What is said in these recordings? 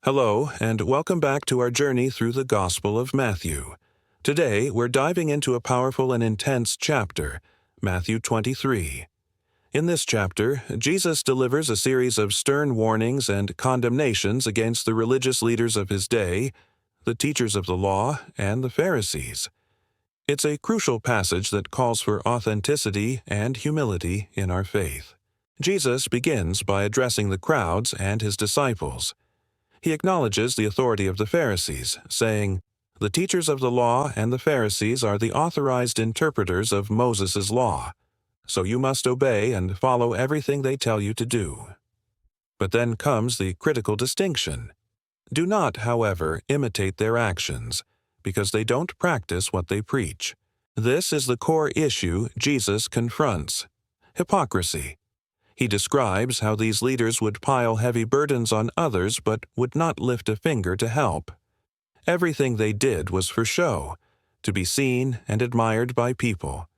Hello, and welcome back to our journey through the Gospel of Matthew. Today, we're diving into a powerful and intense chapter, Matthew 23. In this chapter, Jesus delivers a series of stern warnings and condemnations against the religious leaders of his day, the teachers of the law, and the Pharisees. It's a crucial passage that calls for authenticity and humility in our faith. Jesus begins by addressing the crowds and his disciples. He acknowledges the authority of the Pharisees, saying, "The teachers of the law and the Pharisees are the authorized interpreters of Moses' law, so you must obey and follow everything they tell you to do." But then comes the critical distinction. Do not, however, imitate their actions, because they don't practice what they preach. This is the core issue Jesus confronts: hypocrisy. He describes how these leaders would pile heavy burdens on others but would not lift a finger to help. Everything they did was for show, to be seen and admired by people.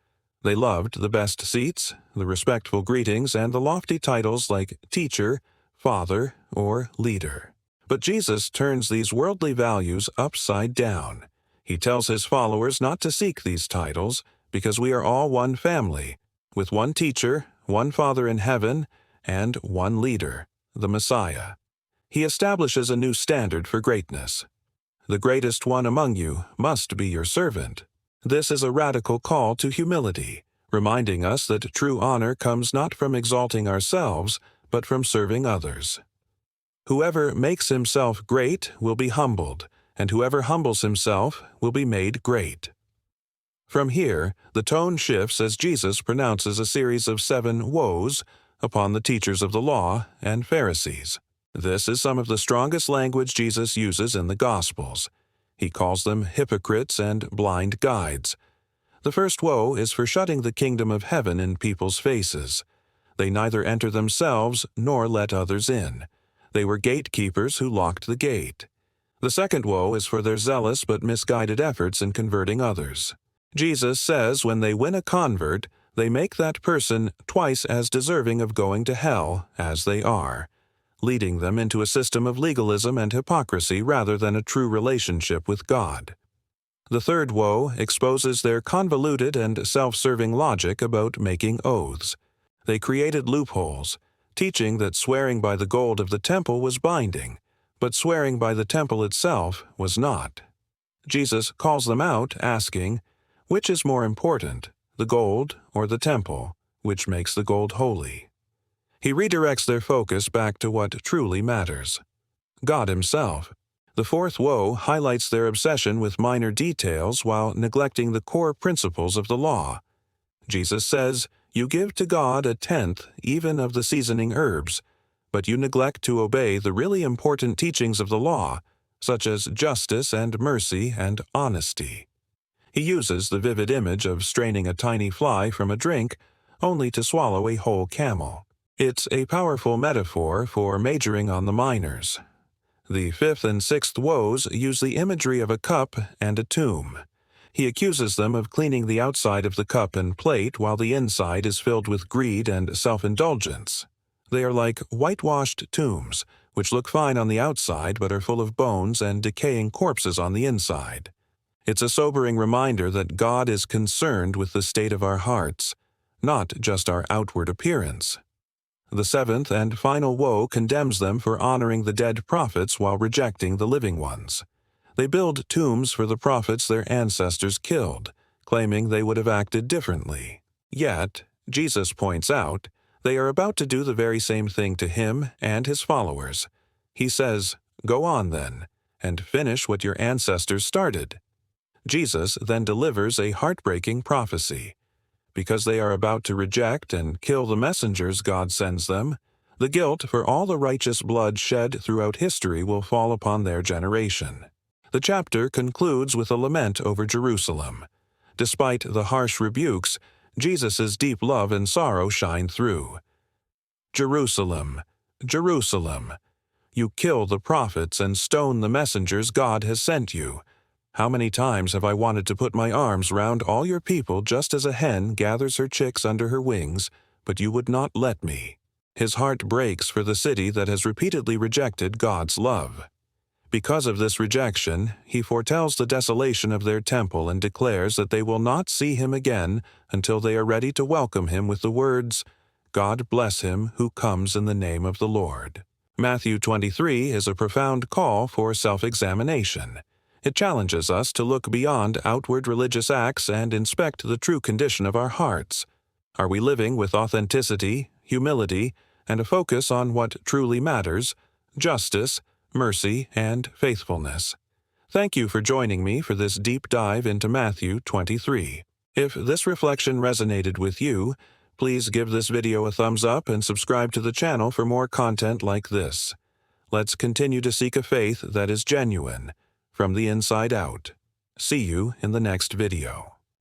They loved the best seats, the respectful greetings, and the lofty titles like teacher, father, or leader. But Jesus turns these worldly values upside down. He tells his followers not to seek these titles, because we are all one family, with one teacher, one Father in heaven, and one leader, the Messiah. He establishes a new standard for greatness. The greatest one among you must be your servant. This is a radical call to humility, reminding us that true honor comes not from exalting ourselves, but from serving others. Whoever makes himself great will be humbled, and whoever humbles himself will be made great. From here, the tone shifts as Jesus pronounces a series of 7 woes upon the teachers of the law and Pharisees. This is some of the strongest language Jesus uses in the Gospels. He calls them hypocrites and blind guides. The first woe is for shutting the kingdom of heaven in people's faces. They neither enter themselves nor let others in. They were gatekeepers who locked the gate. The second woe is for their zealous but misguided efforts in converting others. Jesus says when they win a convert, they make that person twice as deserving of going to hell as they are, leading them into a system of legalism and hypocrisy rather than a true relationship with God. The third woe exposes their convoluted and self-serving logic about making oaths. They created loopholes, teaching that swearing by the gold of the temple was binding, but swearing by the temple itself was not. Jesus calls them out, asking, "Which is more important, the gold or the temple, which makes the gold holy?" He redirects their focus back to what truly matters: God himself. The fourth woe highlights their obsession with minor details while neglecting the core principles of the law. Jesus says, "You give to God 1/10 even of the seasoning herbs, but you neglect to obey the really important teachings of the law, such as justice and mercy and honesty." He uses the vivid image of straining a tiny fly from a drink only to swallow a whole camel. It's a powerful metaphor for majoring on the minors. The fifth and sixth woes use the imagery of a cup and a tomb. He accuses them of cleaning the outside of the cup and plate while the inside is filled with greed and self-indulgence. They are like whitewashed tombs, which look fine on the outside but are full of bones and decaying corpses on the inside. It's a sobering reminder that God is concerned with the state of our hearts, not just our outward appearance. The seventh and final woe condemns them for honoring the dead prophets while rejecting the living ones. They build tombs for the prophets their ancestors killed, claiming they would have acted differently. Yet, Jesus points out, they are about to do the very same thing to him and his followers. He says, "Go on then, and finish what your ancestors started." Jesus then delivers a heartbreaking prophecy. Because they are about to reject and kill the messengers God sends them, the guilt for all the righteous blood shed throughout history will fall upon their generation. The chapter concludes with a lament over Jerusalem. Despite the harsh rebukes, Jesus' deep love and sorrow shine through. "Jerusalem, Jerusalem, you kill the prophets and stone the messengers God has sent you. How many times have I wanted to put my arms round all your people just as a hen gathers her chicks under her wings, but you would not let me." His heart breaks for the city that has repeatedly rejected God's love. Because of this rejection, he foretells the desolation of their temple and declares that they will not see him again until they are ready to welcome him with the words, "God bless him who comes in the name of the Lord." Matthew 23 is a profound call for self-examination. It challenges us to look beyond outward religious acts and inspect the true condition of our hearts. Are we living with authenticity, humility, and a focus on what truly matters, justice, mercy, and faithfulness? Thank you for joining me for this deep dive into Matthew 23. If this reflection resonated with you, please give this video a thumbs up and subscribe to the channel for more content like this. Let's continue to seek a faith that is genuine, from the inside out. See you in the next video.